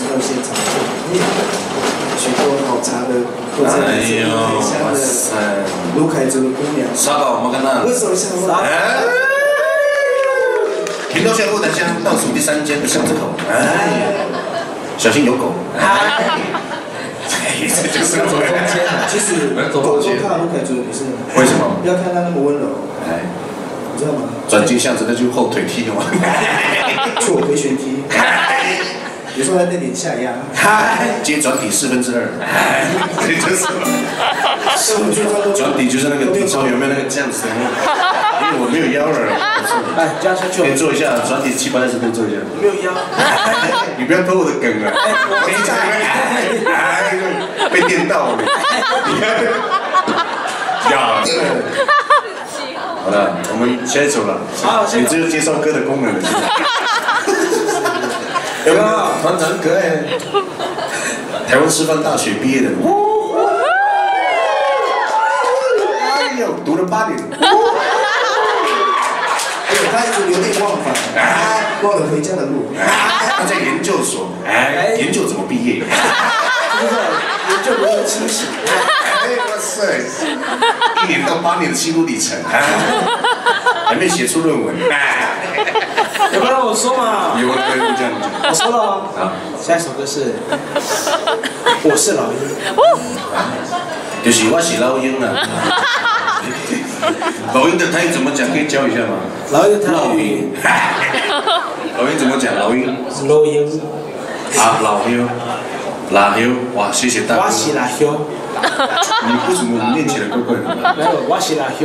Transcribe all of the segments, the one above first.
知道现场许多好茶的，或者是很香的卢凯族的姑娘。沙宝，我们看到。为什么像沙？平头巷、鹿潭乡倒数第3间的巷子口，小心有狗。这就是走中间啊，其实狗都怕卢凯族的女生。为什么？不要看她那么温柔。你知道吗？转进巷子那就后腿踢的嘛。错，回旋踢。有时候还带点下压。接转体2/4。这就是转体就是那个体操有没有那个这样子？因为我没有腰了。来，加下去。可以做一下转体7、8、10度做一下。没有腰。你不要偷我的梗啊！被电到了。呀，这个。好了，我们下一首了。好，你只有介绍歌的功能了。有没有？团长很可爱。台湾师范大学毕业的。哎呦，读了8年。哎呦，他一直流连忘返，忘了回家的路。他在研究所，研究怎么毕业。研究如何清醒。哇塞，1年到8年的心路历程，还没写出论文。有没有让我说嘛？有，对，这样讲。我说了哦。好，下一首歌是《我是老鹰》。就是我是老鹰啊。老鹰的台语怎么讲？可以教一下吗？老鹰的台语。老鹰怎么讲？老鹰。老鹰。啊，老鹰。老鹰，哇，谢谢大哥。我是老鹰。你为什么念起来怪怪的？没有，我是老鹰。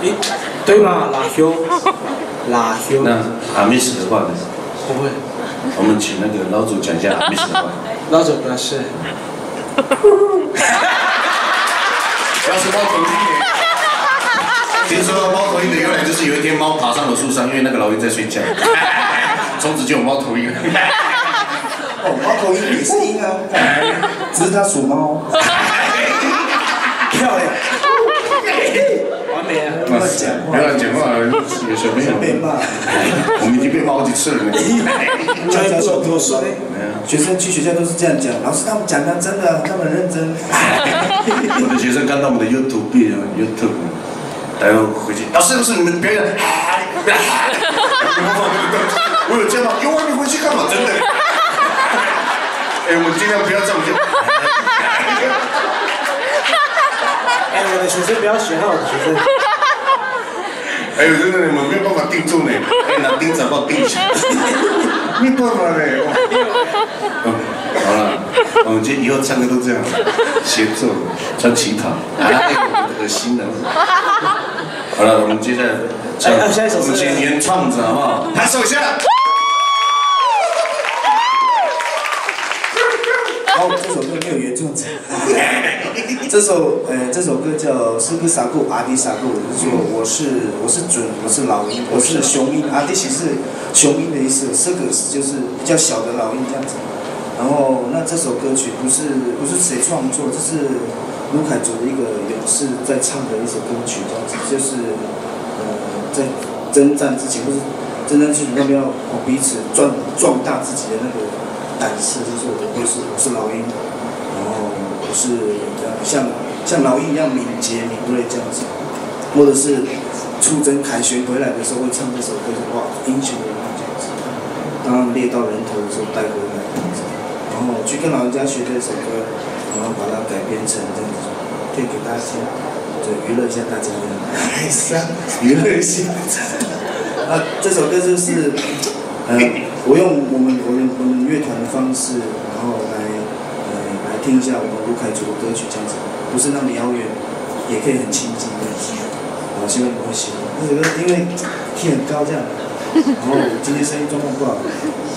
诶，对吗？老鹰。老鹰。那阿密斯的话呢？不会。我们请那个老祖讲一下阿密斯的话。老祖表示。不要是猫头鹰。听说猫头鹰的由来就是有一天猫爬上了树上，因为那个老鹰在睡觉，从此就有猫头鹰。哦，猫头鹰也是鹰啊，只是它属猫。漂亮。完美啊！不要乱讲话。不要乱讲话，有什么有？被骂。我们已经被骂好几次了。教授跟我说，学生去学校都是这样讲，老师他们讲的真的，他们认真。我的学生看到我们的 YouTube， 然后回去，老师，你们表演。我有这样吗？有啊，你回去干嘛？真的。我们尽量不要这样就。我的学生不要学到我的学生。真的，我们没有办法定住呢。拿钉子把我钉起来。没办法嘞。好了，我们以后唱歌都这样，协奏，穿旗袍，恶心的。好了，我们接下来唱，我们先原创着好不好？拍手一下。好，这首歌没有原创者。这首歌叫《斯克萨库阿迪萨库》，就是说我是准，我是老鹰，我是雄鹰，阿迪喜是雄鹰的意思，斯克就是比较小的老鹰这样子。然后那这首歌曲不是谁创作，这是卢凯族的一个勇士在唱的一首歌曲，这样子就是在征战之前或是征战之前要不要彼此壮大自己的那个胆识，就是我是老鹰，然后我是像老鹰一样敏捷敏锐这样子，或者是出征凯旋回来的时候会唱这首歌，哇，英雄的这样子，当猎到人头的时候带回来这样子，然后去跟老人家学这首歌，然后把它改编成这样子，可以给大家听，就娱乐一下大家的，娱乐一下。这首歌就是，我用我们乐团的方式，然后来听一下我们卢凯族的歌曲，这样子不是那么遥远，也可以很亲近的。好，希望你们会喜欢。这首歌因为key很高这样，然后今天声音状况不好，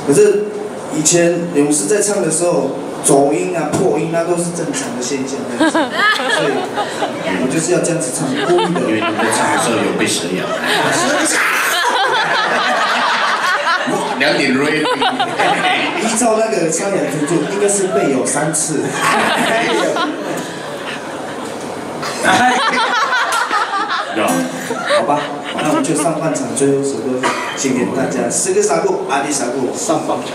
可是以前勇士在唱的时候，走音啊、破音啊都是正常的现象，所以我就是要这样子唱，故意的。因为你在唱的时候有被蛇咬。2点 ready。依照那个超演图就应该是背有3次。好吧，那我们就上半场最后一首歌献给大家，斯克萨库阿迪萨库上半场。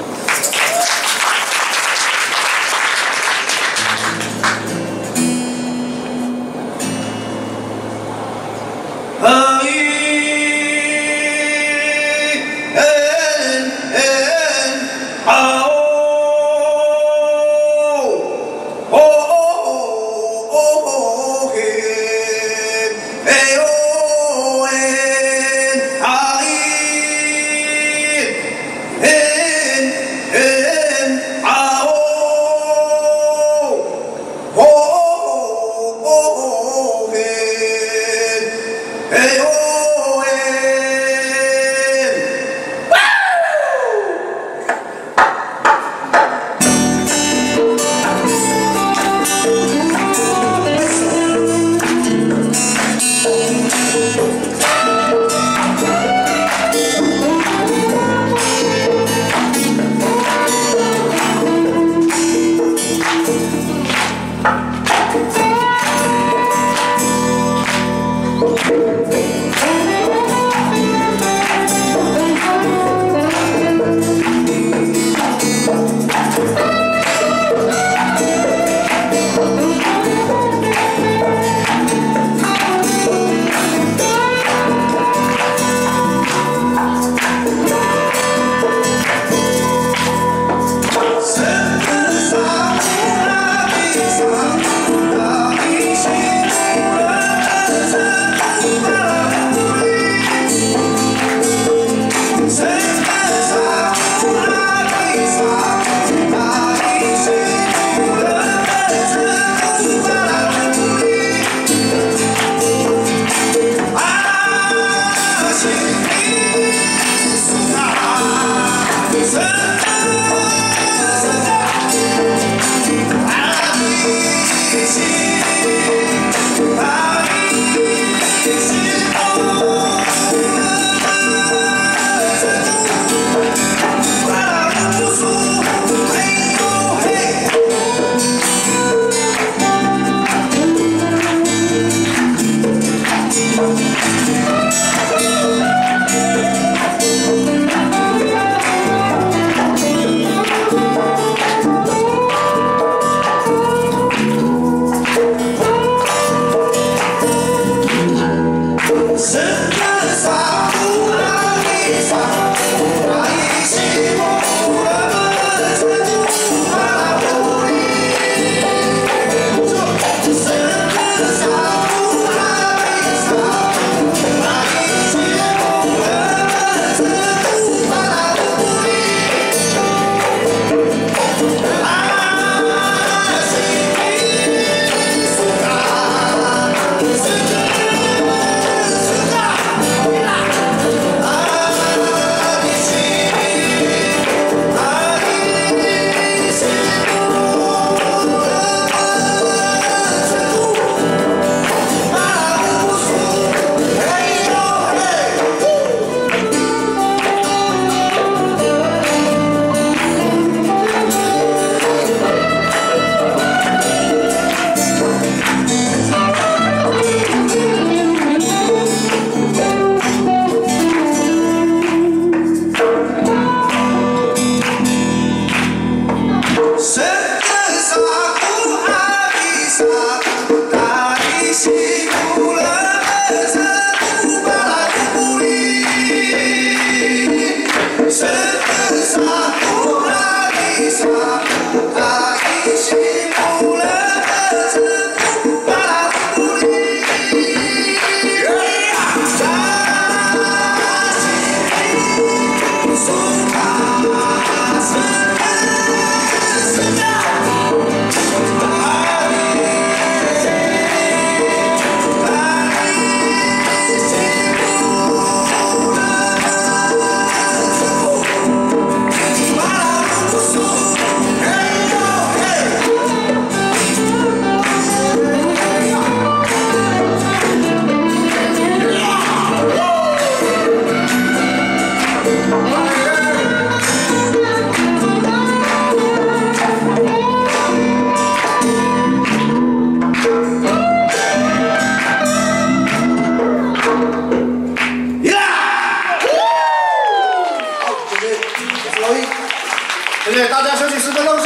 谢谢大家，休息10分钟。